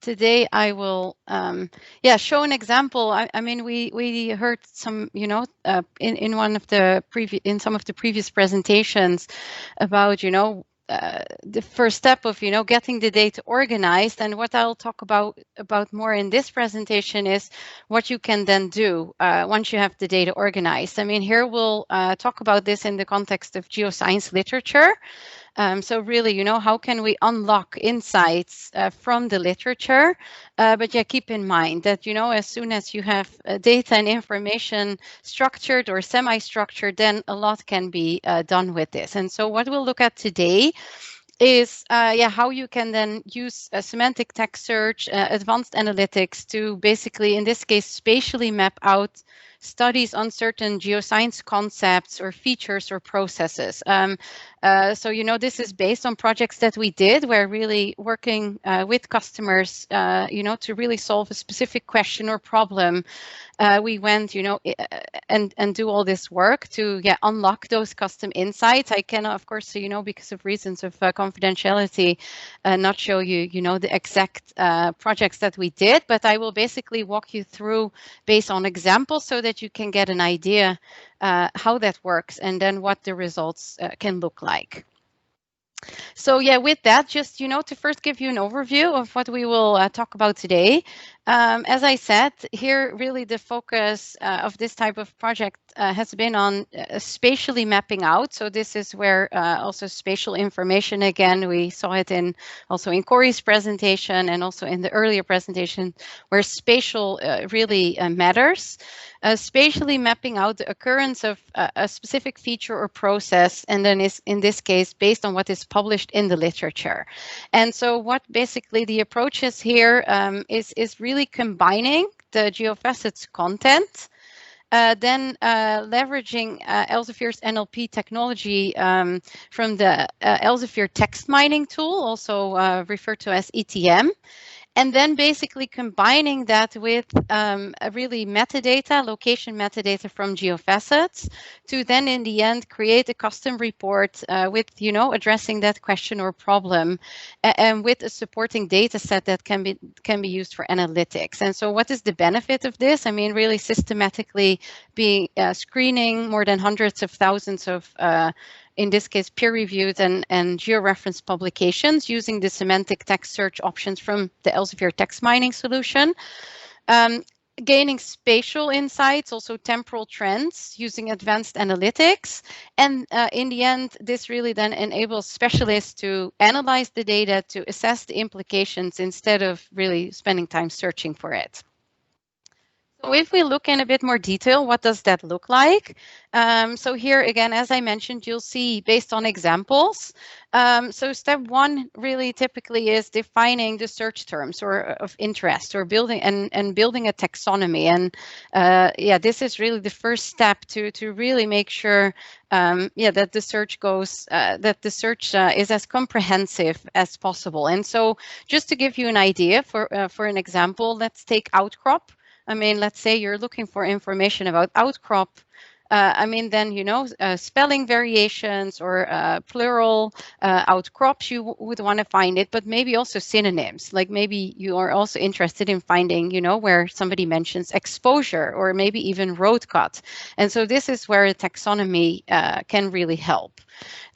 today I will show an example. I mean, we heard some, in one of the in some of the previous presentations about, the first step of, getting the data organized. And what I'll talk about more in this presentation is what you can then do once you have the data organized. I mean, here we'll talk about this in the context of geoscience literature. So really, how can we unlock insights from the literature? But yeah, keep in mind that, as soon as you have data and information structured or semi-structured, then a lot can be done with this. And so what we'll look at today is how you can then use a semantic text search, advanced analytics to basically, in this case, spatially map out studies on certain geoscience concepts or features or processes. So, this is based on projects that we did. We're really working with customers, to really solve a specific question or problem. We went, and do all this work to unlock those custom insights. I cannot, of course, because of reasons of confidentiality, not show you, the exact projects that we did, but I will basically walk you through based on examples so that you can get an idea how that works and then what the results can look like. So with that, just, to first give you an overview of what we will talk about today. As I said, here really the focus of this type of project has been on spatially mapping out. So this is where also spatial information, again, we saw it also in Corey's presentation and also in the earlier presentation, where spatial really matters. Spatially mapping out the occurrence of a specific feature or process, and then is, in this case, based on what is published in the literature. And so what basically the approach is here is really combining the Geofacets content, then leveraging Elsevier's NLP technology from the Elsevier text mining tool, also referred to as ETM. And then basically combining that with a really metadata, location metadata from Geofacets to then in the end create a custom report with, addressing that question or problem and with a supporting data set that can be used for analytics. And so what is the benefit of this? I mean, really systematically screening more than hundreds of thousands of in this case, peer-reviewed and georeferenced publications using the semantic text search options from the Elsevier text mining solution. Gaining spatial insights, also temporal trends using advanced analytics. And in the end, this really then enables specialists to analyze the data, to assess the implications instead of really spending time searching for it. So if we look in a bit more detail, what does that look like? So here again, as I mentioned, you'll see based on examples. So step one really typically is defining the search terms or of interest or building and building a taxonomy. And this is really the first step to really make sure that the search goes, that the search is as comprehensive as possible. And so just to give you an idea for an example, let's take outcrop. I mean, let's say you're looking for information about outcrop. I mean, then, spelling variations or plural outcrops, you would want to find it, but maybe also synonyms. Like maybe you are also interested in finding, where somebody mentions exposure or maybe even road cut. And so this is where a taxonomy can really help.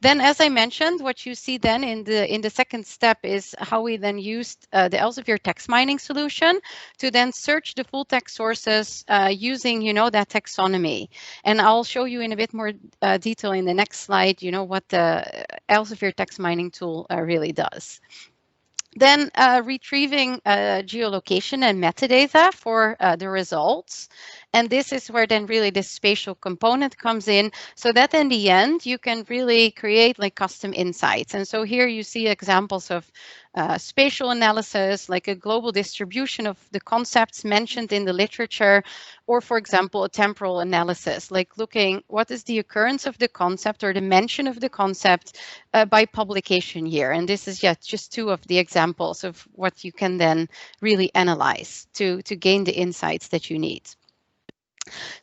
Then, as I mentioned, what you see then in the second step is how we then used the Elsevier text mining solution to then search the full text sources using, that taxonomy. And I'll show you in a bit more detail in the next slide, what the Elsevier text mining tool really does. Then retrieving geolocation and metadata for the results. And this is where then really the spatial component comes in, so that in the end, you can really create like custom insights. And so here you see examples of spatial analysis, like a global distribution of the concepts mentioned in the literature, or for example, a temporal analysis, like looking what is the occurrence of the concept or the mention of the concept by publication year. And this is just two of the examples of what you can then really analyze to gain the insights that you need.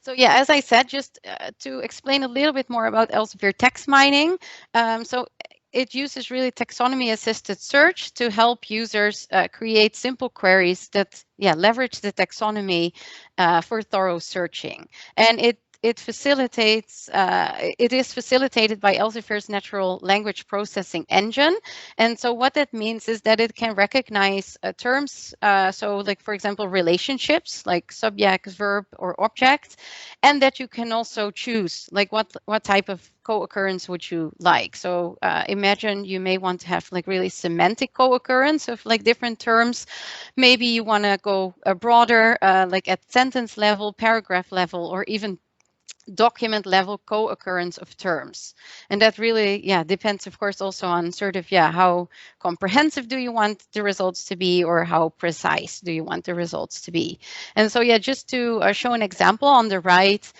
So as I said, just to explain a little bit more about Elsevier text mining. So it uses really taxonomy assisted search to help users create simple queries that leverage the taxonomy for thorough searching. And it facilitates, it is facilitated by Elsevier's natural language processing engine. And so what that means is that it can recognize terms, so like, for example, relationships like subject, verb, or object, and that you can also choose like what type of co-occurrence would you like. So imagine you may want to have like really semantic co-occurrence of like different terms. Maybe you want to go broader, like at sentence level, paragraph level, or even document level co-occurrence of terms. And that really depends, of course, also on sort of how comprehensive do you want the results to be, or how precise do you want the results to be. And so just to show an example on the right,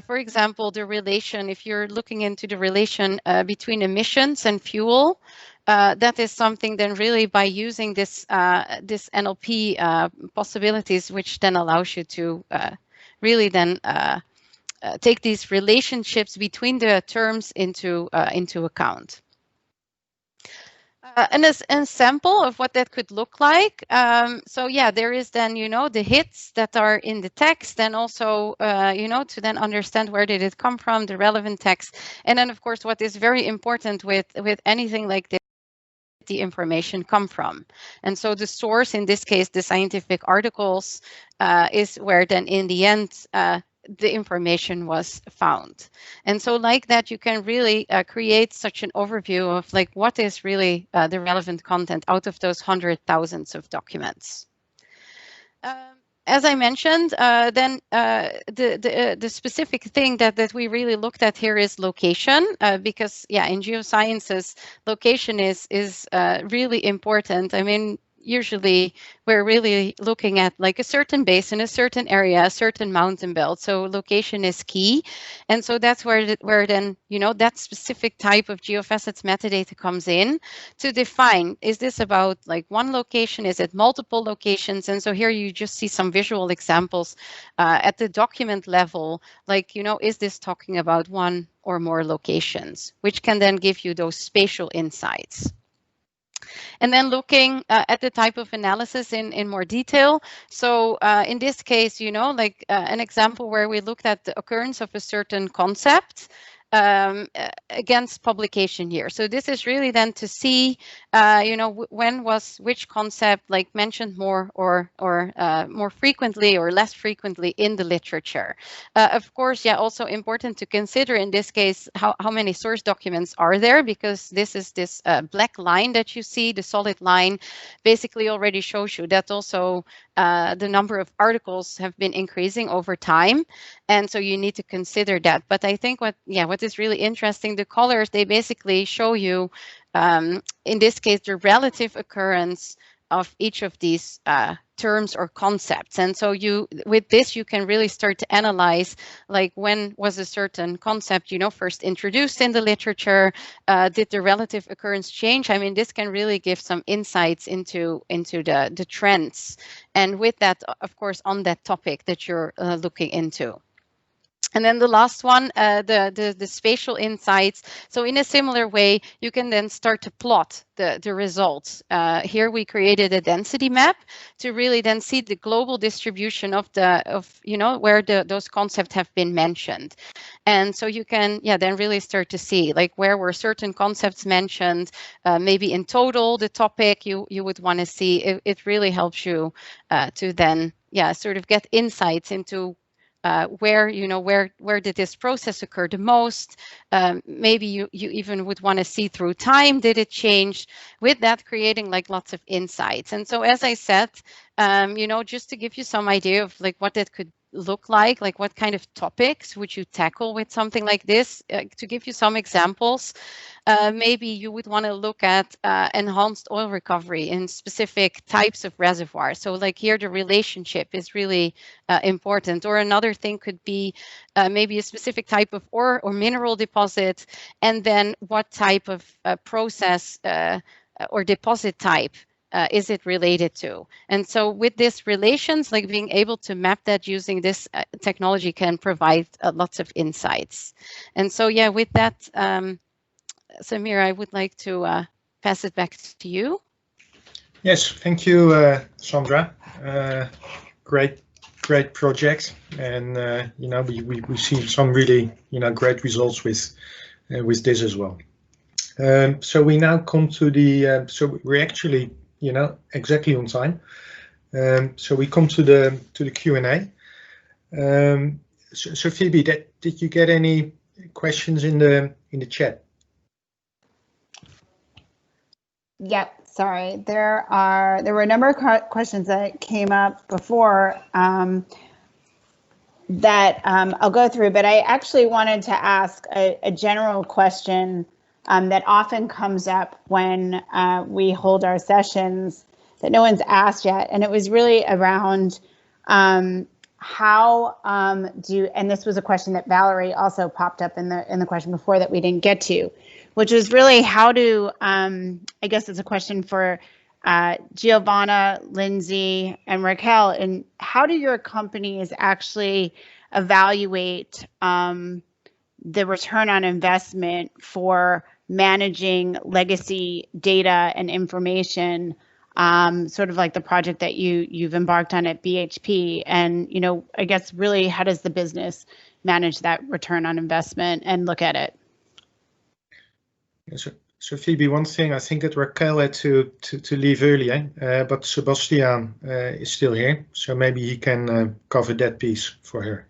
for example, the relation, if you're looking into the relation between emissions and fuel, that is something then really by using this this NLP possibilities, which then allows you to really then take these relationships between the terms into account. And as an example of what that could look like, so there is then the hits that are in the text, and also to then understand where did it come from, the relevant text, and then of course what is very important with anything like this, the information come from. And so the source, in this case the scientific articles, is where then in the end the information was found. And so like that you can really create such an overview of like what is really the relevant content out of those thousands of documents. As I mentioned, then the specific thing that we really looked at here is location, because in geosciences, location is really important. I mean, usually we're really looking at like a certain basin, a certain area, a certain mountain belt. So location is key. And so that's where then, that specific type of geofacets metadata comes in to define, is this about like one location? Is it multiple locations? And so here you just see some visual examples at the document level, like, is this talking about one or more locations, which can then give you those spatial insights. And then looking at the type of analysis in more detail. So in this case, like an example where we looked at the occurrence of a certain concept against publication year. So this is really then to see, when was which concept like mentioned more or more frequently or less frequently in the literature. Of course, also important to consider in this case how many source documents are there, because this is this black line that you see, the solid line, basically already shows you that also the number of articles have been increasing over time. And so you need to consider that. But I think what is really interesting, the colors, they basically show you, in this case, the relative occurrence of each of these terms or concepts. And so with this, you can really start to analyze, like, when was a certain concept, first introduced in the literature? Did the relative occurrence change? I mean, this can really give some insights into the trends. And with that, of course, on that topic that you're looking into. And then the last one, the spatial insights. So in a similar way, you can then start to plot the results. Here we created a density map to really then see the global distribution of where those concepts have been mentioned. And so you can then really start to see, like, where were certain concepts mentioned, maybe in total the topic you would want to see. It really helps you to then sort of get insights into where did this process occur the most. Maybe you even would want to see through time, did it change? With that, creating like lots of insights. And so, as I said, just to give you some idea of like what that could look like what kind of topics would you tackle with something like this, to give you some examples. Maybe you would want to look at enhanced oil recovery in specific types of reservoirs. So like here, the relationship is really important. Or another thing could be maybe a specific type of ore or mineral deposit, and then what type of process or deposit type is it related to? And so with this relations, like being able to map that using this technology can provide lots of insights. And so with that, Samir, I would like to pass it back to you. Yes, thank you, Sandra. Great project, and we see some really great results with this as well. So we now come to the so we're actually exactly on time. So we come to the Q&A. So Phoebe, did you get any questions in the chat? Yep, sorry. There were a number of questions that came up before that I'll go through, but I actually wanted to ask a general question that often comes up when we hold our sessions that no one's asked yet, and it was really around how and this was a question that Valerie also popped up in the question before that we didn't get to, which was really how do I guess it's a question for Giovanna, Lindsay, and Raquel, and how do your companies actually evaluate the return on investment for managing legacy data and information, sort of like the project that you've embarked on at BHP, and I guess really how does the business manage that return on investment and look at it? Yes, so Phoebe, one thing, I think that Raquel had to leave earlier, but Sebastian is still here, so maybe he can cover that piece for her.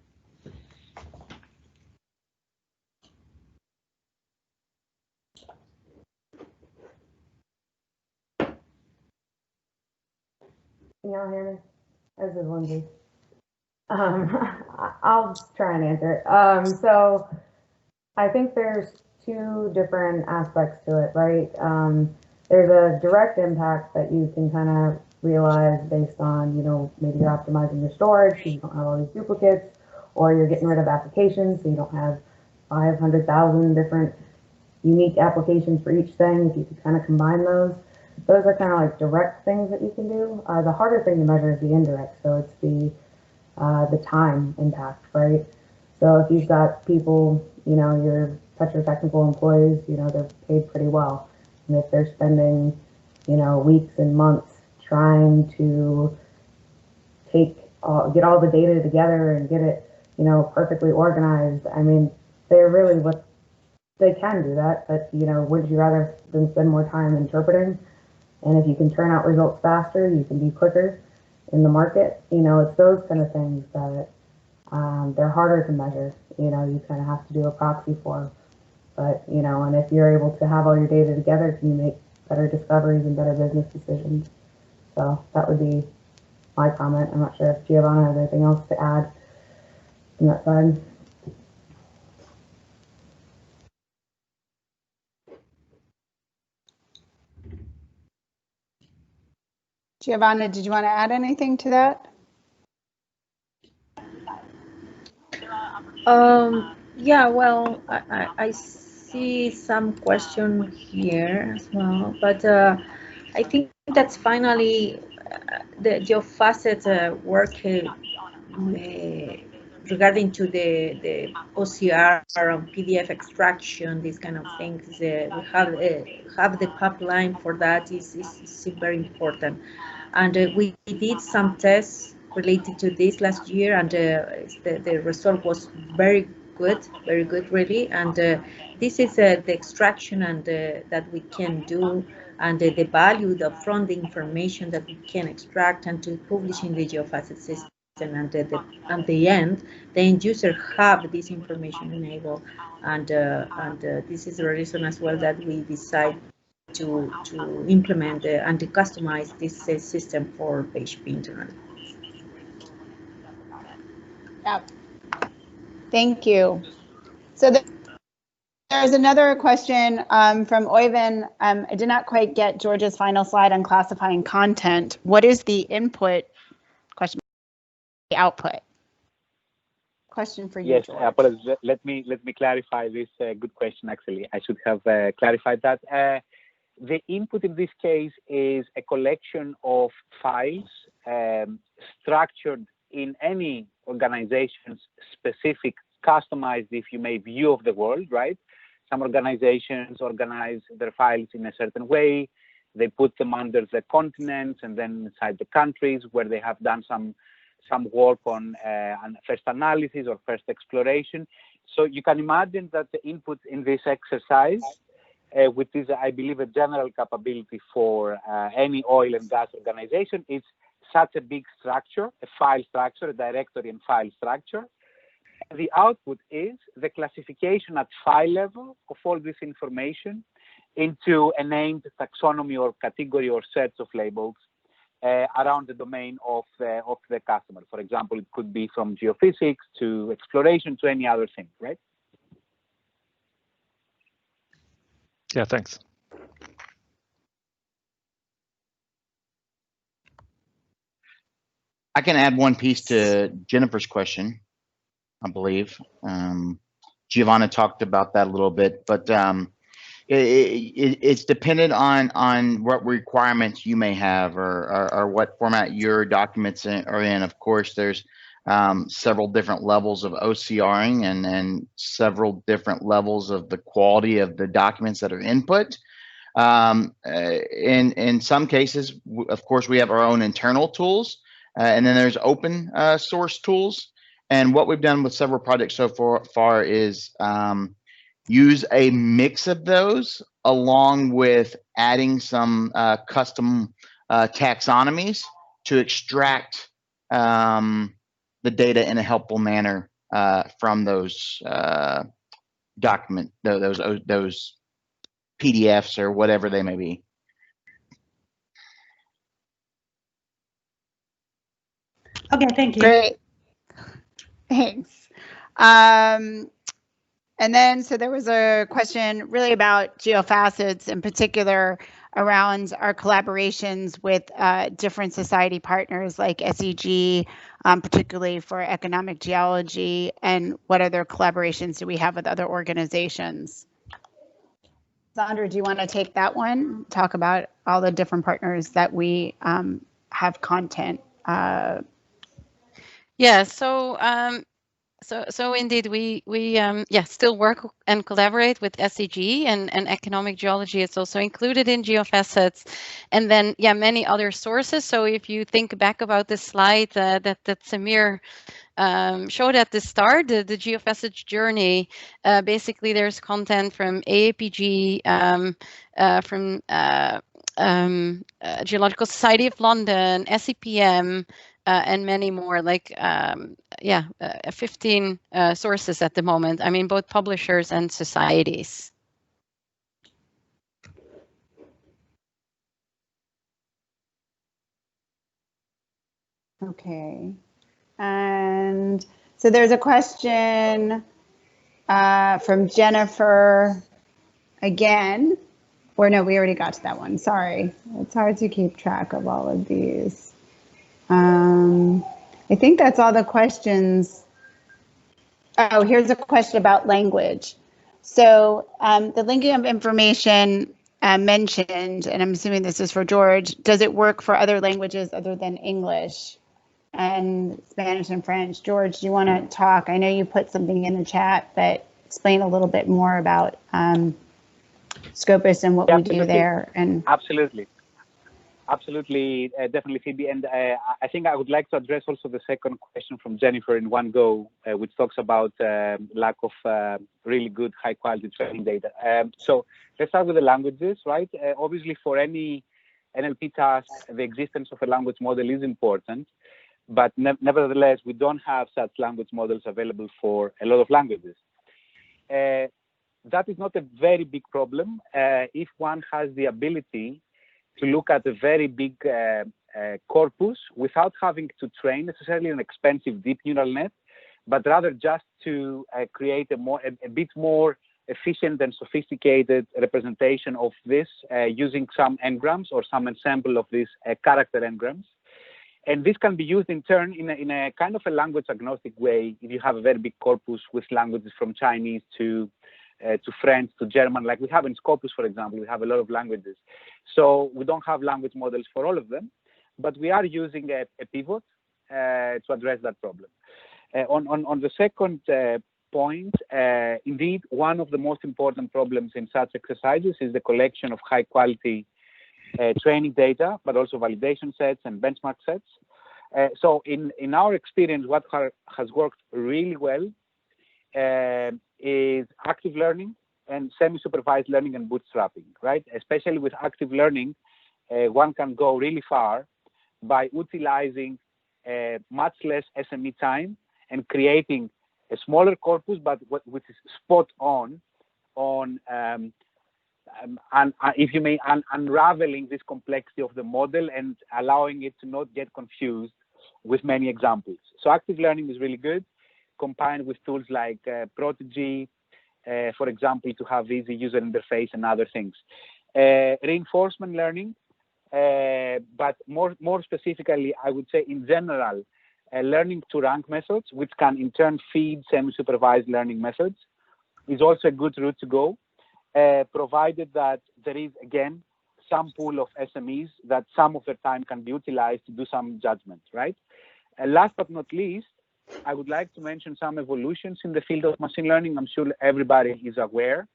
Can y'all hear me? This is Lindsay. I'll try and answer it. So I think there's two different aspects to it, right? There's a direct impact that you can kind of realize based on, maybe you're optimizing your storage so you don't have all these duplicates, or you're getting rid of applications so you don't have 500,000 different unique applications for each thing. If you could kind of combine those are kind of like direct things that you can do. The harder thing to measure is the indirect, so it's the time impact, right? So if you've got people, your technical employees, they're paid pretty well. And if they're spending, weeks and months trying to get all the data together and get it, perfectly organized, I mean, they're really they can do that, but, would you rather than spend more time interpreting? And if you can turn out results faster, you can be quicker in the market. It's those kind of things that they're harder to measure. You kind of have to do a proxy for. But, and if you're able to have all your data together, can you make better discoveries and better business decisions? So that would be my comment. I'm not sure if Giovanna has anything else to add from that side. Giovanna, did you want to add anything to that? Yeah, well, I see some question here as well, but I think that's finally the Geofacets work regarding to the OCR on PDF extraction, these kind of things. We have the pipeline for that is very important, and we did some tests related to this last year, and the result was very good really. And this is the extraction and that we can do, and the value, the upfront, the information that we can extract and to publish in the Geofacets system. And at the end, the end user have this information enabled, and this is the reason as well that we decide to implement and to customize this system for PHP Internet. Yeah. Thank you. So there's another question from Oyvind. I did not quite get George's final slide on classifying content. What is the input? Question. The output. Question for you. Yes, George. apologies. Let me clarify this. Good question. Actually, I should have clarified that. The input in this case is a collection of files structured in any organization's specific, customized, if you may, view of the world, right? some organizations organize their files in a certain way. They put them under the continents and then inside the countries where they have done some work on first analysis or first exploration. So you can imagine that the input in this exercise, which is, I believe, a general capability for any oil and gas organization, is such a big structure, a file structure, a directory and file structure. And the output is the classification at file level of all this information into a named taxonomy or category or sets of labels around the domain of the customer. For example, it could be from geophysics to exploration to any other thing, right? Yeah, thanks. I can add one piece to Jennifer's question, I believe. Giovanna talked about that a little bit, but it's dependent on what requirements you may have or what format your documents are in. Of course, there's several different levels of OCRing and several different levels of the quality of the documents that are input. In some cases, of course, we have our own internal tools, and then there's open source tools. And what we've done with several projects so far is use a mix of those along with adding some custom taxonomies to extract the data in a helpful manner from those those PDFs or whatever they may be. Okay, thank you. Great. Thanks. And then, so there was a question really about Geofacets in particular around our collaborations with different society partners like SEG, particularly for economic geology, and what other collaborations do we have with other organizations? Sandra, do you want to take that one? Talk about all the different partners that we have content. Yeah, so indeed, we still work and collaborate with SEG and economic geology is also included in Geofacets, and then many other sources. So if you think back about this slide that Samir showed at the start, the Geofacets journey, basically there's content from AAPG, from Geological Society of London, SEPM, and many more, like 15 sources at the moment. I mean, both publishers and societies. Okay. And so there's a question from Jennifer again, or no, we already got to that one. Sorry. It's hard to keep track of all of these. I think that's all the questions. Oh, here's a question about language. So the linking of information mentioned, and I'm assuming this is for George, does it work for other languages other than English and Spanish and French? George, do you want to talk? I know you put something in the chat, but explain a little bit more about Scopus and what we do there. And Absolutely, definitely, Phoebe. And I think I would like to address also the second question from Jennifer in one go, which talks about lack of really good, high-quality training data. So let's start with the languages, right? Obviously, for any NLP task, the existence of a language model is important, but nevertheless, we don't have such language models available for a lot of languages. That is not a very big problem if one has the ability to look at a very big corpus without having to train necessarily an expensive deep neural net, but rather just to create a bit more efficient and sophisticated representation of this using some n-grams or some ensemble of these character n-grams. And this can be used in turn in a kind of a language agnostic way if you have a very big corpus with languages from Chinese to French, to German, like we have in Scopus, for example. We have a lot of languages. So we don't have language models for all of them, but we are using a pivot to address that problem. On the second point, indeed, one of the most important problems in such exercises is the collection of high quality training data, but also validation sets and benchmark sets. So in our experience, what has worked really well is active learning and semi-supervised learning and bootstrapping, right? Especially with active learning, one can go really far by utilizing much less SME time and creating a smaller corpus, but which is spot on if you may, unraveling this complexity of the model and allowing it to not get confused with many examples. So active learning is really good, combined with tools like Prodigy, for example, to have easy user interface and other things. Reinforcement learning, but more specifically, I would say in general, learning to rank methods, which can in turn feed semi-supervised learning methods, is also a good route to go, provided that there is, again, some pool of SMEs that some of their time can be utilized to do some judgment, right? Last but not least, I would like to mention some evolutions in the field of machine learning. I'm sure everybody is aware,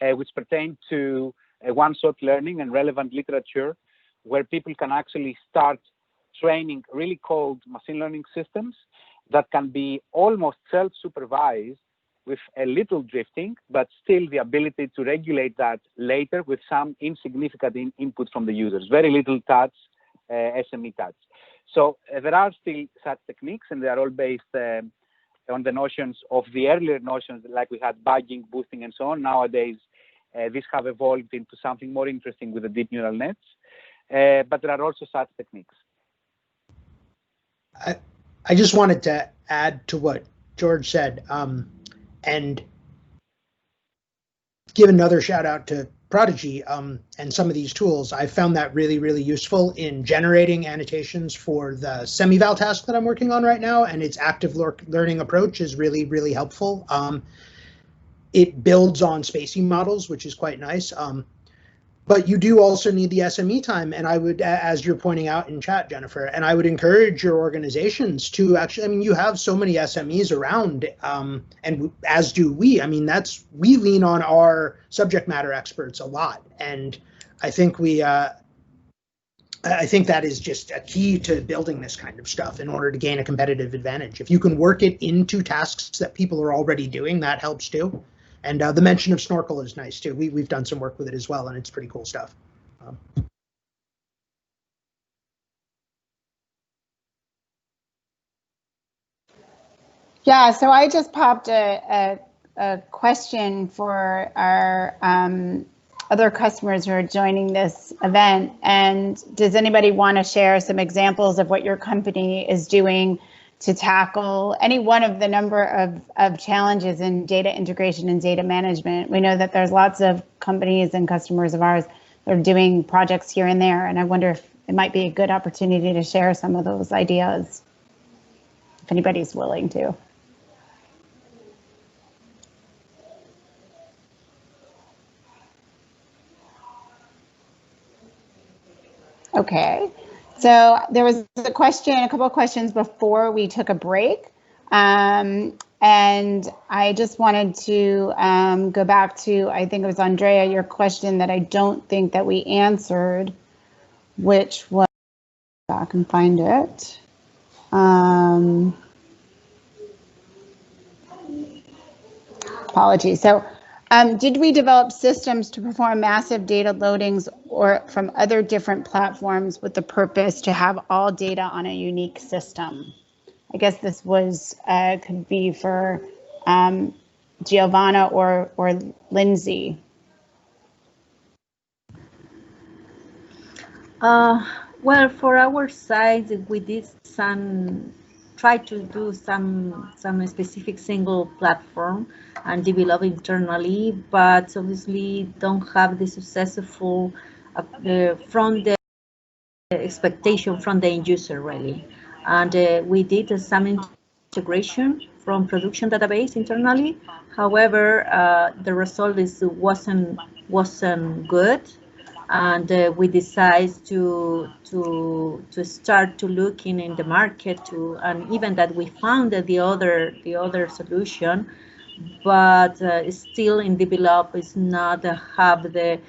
which pertain to one-shot learning and relevant literature, where people can actually start training really cold machine learning systems that can be almost self-supervised with a little drifting, but still the ability to regulate that later with some insignificant input from the users, very little touch, SME touch. So there are still such techniques, and they are all based on the notions of the earlier notions, like we had bagging, boosting, and so on. Nowadays, these have evolved into something more interesting with the deep neural nets, but there are also such techniques. I just wanted to add to what George said, and give another shout out to Prodigy and some of these tools. I found that really, really useful in generating annotations for the semi-val task that I'm working on right now, and its active learning approach is really, really helpful. It builds on spacing models, which is quite nice. But you do also need the SME time, and I would, as you're pointing out in chat, Jennifer, and I would encourage your organizations to actually, I mean, you have so many SMEs around, and as do we. I mean, we lean on our subject matter experts a lot, and I think I think that is just a key to building this kind of stuff in order to gain a competitive advantage. If you can work it into tasks that people are already doing, that helps too. And the mention of Snorkel is nice too. We've done some work with it as well, and it's pretty cool stuff. Yeah, so I just popped a question for our other customers who are joining this event. And does anybody want to share some examples of what your company is doing to tackle any one of the number of challenges in data integration and data management? We know that there's lots of companies and customers of ours that are doing projects here and there, and I wonder if it might be a good opportunity to share some of those ideas, if anybody's willing to. Okay. So there was a couple of questions before we took a break. And I just wanted to go back to, I think it was Andrea, your question that I don't think that we answered, which was, back and find it. Apologies. So did we develop systems to perform massive data loadings or from other different platforms with the purpose to have all data on a unique system? I guess this was could be for Giovanna or Lindsay. Well, for our side, we did try to do some specific single platform and develop internally, but obviously don't have the successful from the expectation from the end user really. And we did some integration from production database internally. However, the result wasn't good, and we decide to start to looking in the market and even that we found the other solution, but still in develop is not have the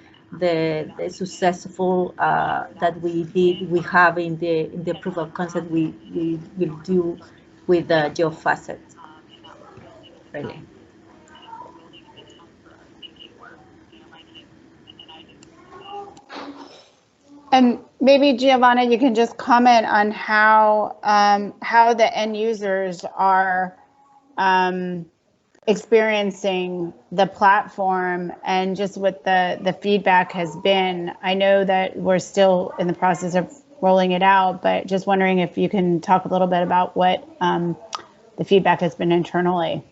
successful that we have in the proof of concept we will do with the Geofacets. Really. And maybe Giovanna, you can just comment on how the end users are experiencing the platform and just what the feedback has been. I know that we're still in the process of rolling it out, but just wondering if you can talk a little bit about what the feedback has been internally.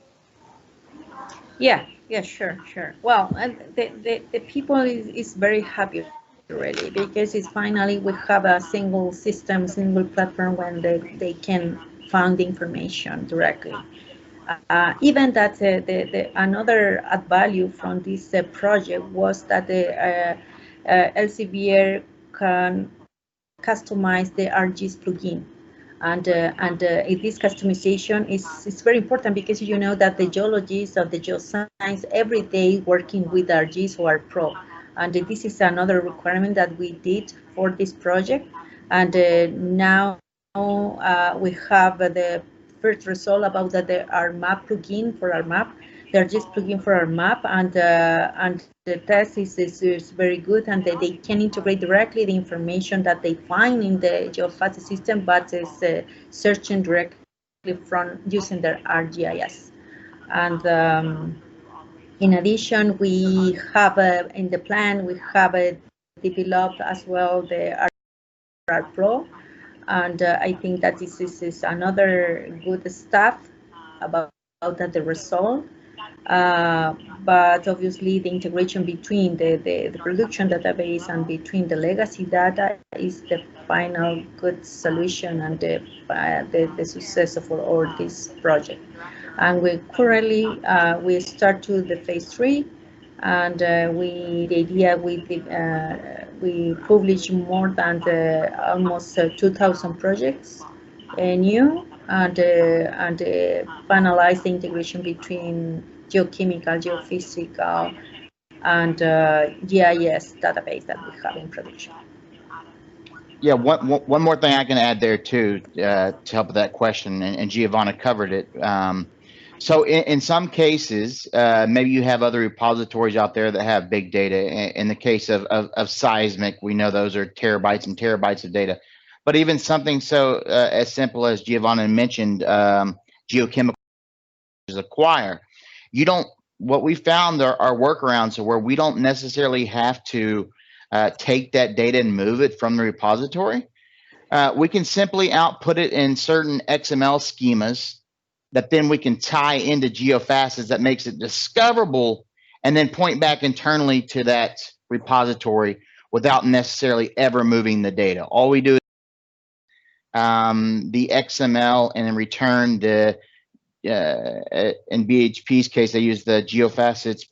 Yeah, sure. Well, the people is very happy already because it's finally we have a single system, single platform when they can find the information directly. Even that another add value from this project was that the LCVR can customize the ArcGIS plugin. And this customization is very important because you know that the geologists of the geoscience every day working with ArcGIS or Pro. And this is another requirement that we did for this project. And now we have the first result about the ArcMap plugin for ArcMap. They're just plugin for ArcMap, and the test is very good, and they can integrate directly the information that they find in the Geofacets system, but is searching directly from using their ArcGIS. And in addition, we have in the plan we have developed as well the ArcPro. And I think that this is another good stuff about the result. But obviously the integration between the production database and between the legacy data is the final good solution and the success of all this project. And we currently we start to the phase 3. And the idea we publish more than almost 2,000 projects new, and finalize the integration between geochemical, geophysical, and GIS database that we have in production. Yeah, one more thing I can add there too to help with that question, and Giovanna covered it. So in some cases, maybe you have other repositories out there that have big data. In the case of seismic, we know those are terabytes and terabytes of data. But even something so as simple as Giovanna mentioned, geochemical is acquire. What we found are workarounds where we don't necessarily have to take that data and move it from the repository. We can simply output it in certain XML schemas that then we can tie into Geofacets that makes it discoverable and then point back internally to that repository without necessarily ever moving the data. All we do is the XML and then return the, in BHP's case, they use the Geofacets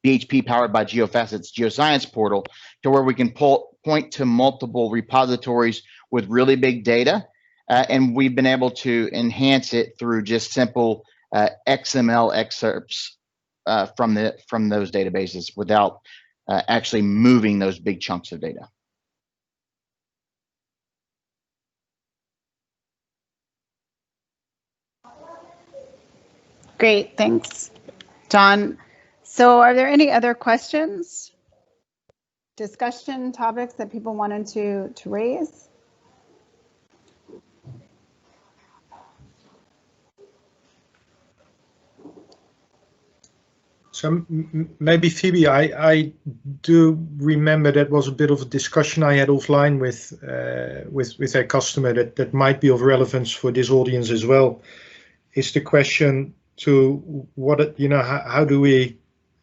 BHP powered by Geofacets Geoscience portal to where we can point to multiple repositories with really big data. And we've been able to enhance it through just simple XML excerpts from those databases without actually moving those big chunks of data. Great, thanks, John. So are there any other questions, discussion topics that people wanted to raise? So maybe Phoebe, I do remember that was a bit of a discussion I had offline with a customer that might be of relevance for this audience as well. Is the question to what how do we,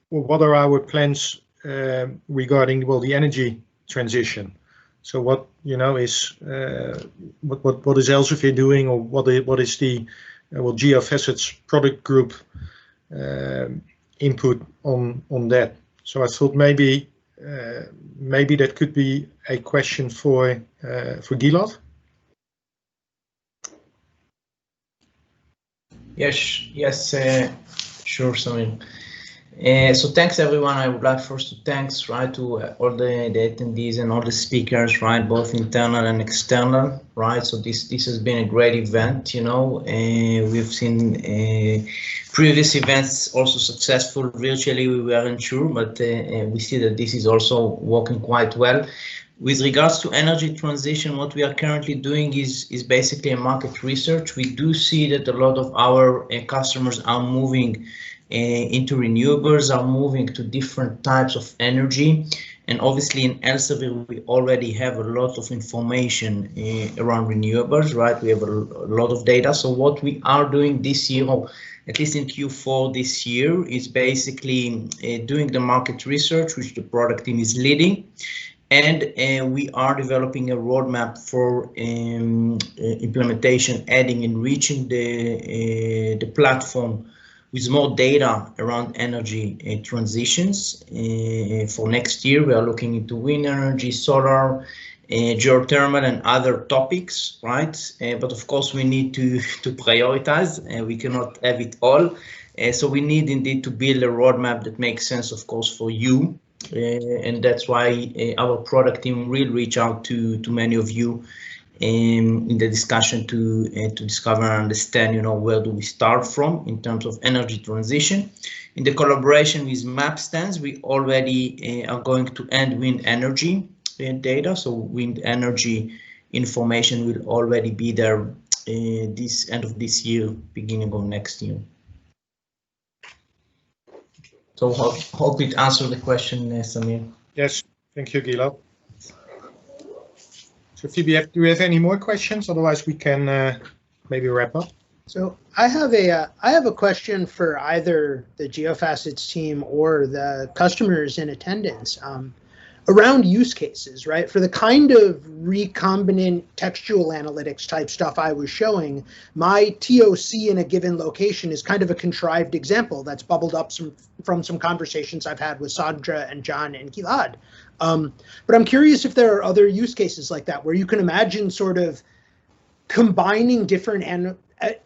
what are our plans regarding the energy transition? So what is what is Elsevier doing, or what is the Geofacets product group input on that? So I thought maybe maybe that could be a question for Gilad. Yes, sure, Samir. So thanks everyone. I would like first to thanks to all the attendees and all the speakers, right, both internal and external, right. So this has been a great event. We've seen previous events also successful virtually. We weren't sure, but we see that this is also working quite well. With regards to energy transition, what we are currently doing is basically a market research. We do see that a lot of our customers are moving into renewables, are moving to different types of energy. And obviously in Elsevier, we already have a lot of information around renewables, right? We have a lot of data. So what we are doing this year, or at least in Q4 this year, is basically doing the market research, which the product team is leading. And we are developing a roadmap for implementation, adding, enriching the platform with more data around energy transitions. For next year, we are looking into wind energy, solar, geothermal, and other topics, right? But of course, we need to prioritize, and we cannot have it all. So we need indeed to build a roadmap that makes sense, of course, for you. And that's why our product team will reach out to many of you in the discussion to discover and understand, where do we start from in terms of energy transition. In the collaboration with MapStance, we already are going to end wind energy data. So wind energy information will already be there this end of this year, beginning of next year. So hope it answered the question, Samir. Yes, thank you, Gilad. So Phoebe, do we have any more questions? Otherwise, we can maybe wrap up. So I have a question for either the Geofacets team or the customers in attendance around use cases, right? For the kind of recombinant textual analytics type stuff I was showing, my TOC in a given location is kind of a contrived example that's bubbled up from some conversations I've had with Sandra and John and Gilad. But I'm curious if there are other use cases like that where you can imagine sort of combining different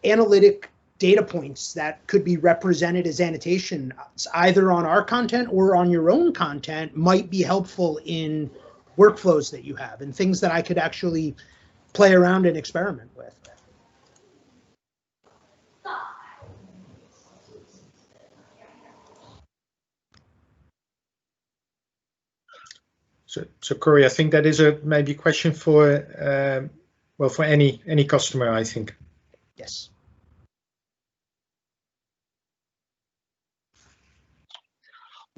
analytic data points that could be represented as annotation, either on our content or on your own content, might be helpful in workflows that you have and things that I could actually play around and experiment with. So Corey, I think that is a maybe question for well, for any customer, I think. Yes.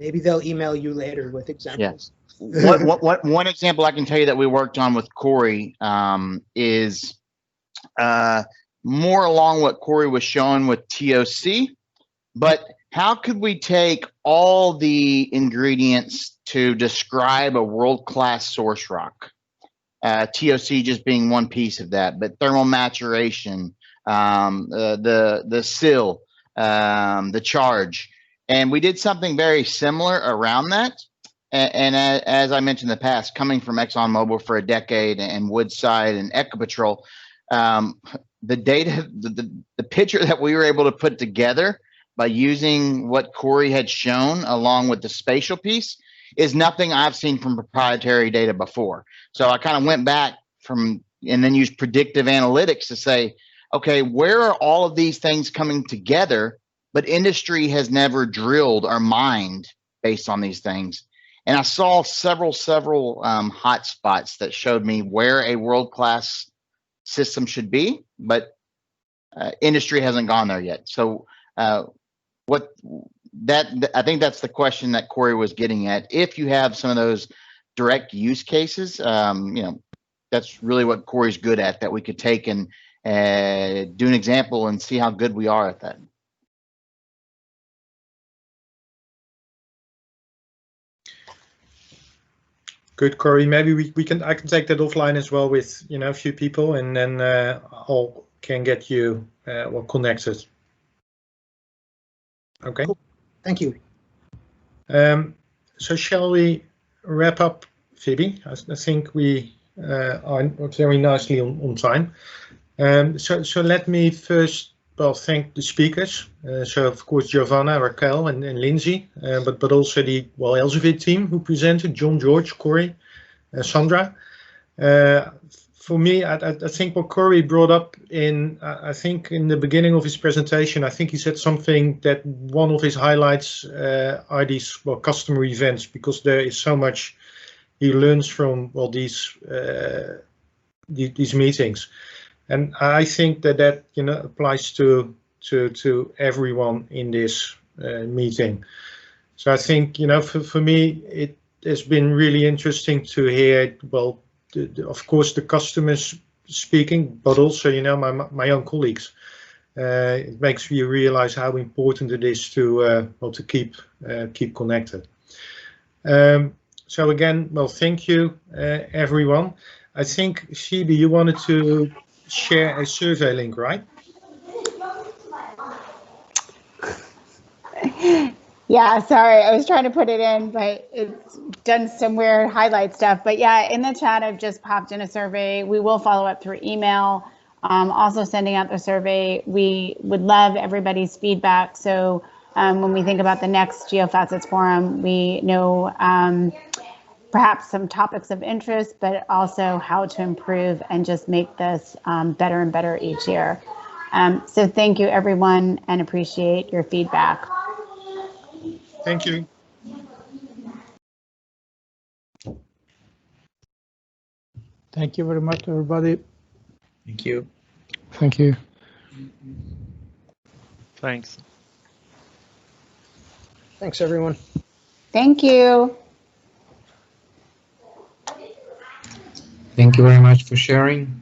Maybe they'll email you later with examples. Yeah. One example I can tell you that we worked on with Corey is more along what Corey was showing with TOC, but how could we take all the ingredients to describe a world-class source rock? TOC just being one piece of that, but thermal maturation, the sill, the charge. And we did something very similar around that. And as I mentioned in the past, coming from ExxonMobil for a decade and Woodside and Ecopetrol, the data, the picture that we were able to put together by using what Corey had shown along with the spatial piece is nothing I've seen from proprietary data before. So I kind of went back and then used predictive analytics to say, okay, where are all of these things coming together? But industry has never drilled or mined based on these things. And I saw several hot spots that showed me where a world-class system should be, but industry hasn't gone there yet. So I think that's the question that Corey was getting at. If you have some of those direct use cases, that's really what Corey's good at, that we could take and do an example and see how good we are at that. Good, Corey. Maybe I can take that offline as well with a few people, and then all can get you connected. Okay. Cool. Thank you. So shall we wrap up, Phoebe. I think we are very nicely on time. So let me first, well, thank the speakers. So of course Giovanna, Raquel, and Lindsay, but also the Elsevier team who presented, John, George, Corey, Sandra. For me, I think what Corey brought up I think in the beginning of his presentation, I think he said something that one of his highlights are these customer events, because there is so much he learns from these meetings. And I think that applies to everyone in this meeting. So I think for me it has been really interesting to hear of course the customers speaking, but also my own colleagues. It makes you realize how important it is to keep connected. So again, thank you everyone. I think Phoebe, you wanted to share a survey link, right? Yeah, sorry, I was trying to put it in, but it's done some weird highlight stuff. But yeah, in the chat, I've just popped in a survey. We will follow up through email. Also sending out the survey. We would love everybody's feedback. So when we think about the next Geofacets Forum, we know perhaps some topics of interest, but also how to improve and just make this better and better each year. So thank you, everyone, and appreciate your feedback. Thank you. Thank you very much, everybody. Thank you. Thank you. Thanks. Thanks, everyone. Thank you. Thank you very much for sharing.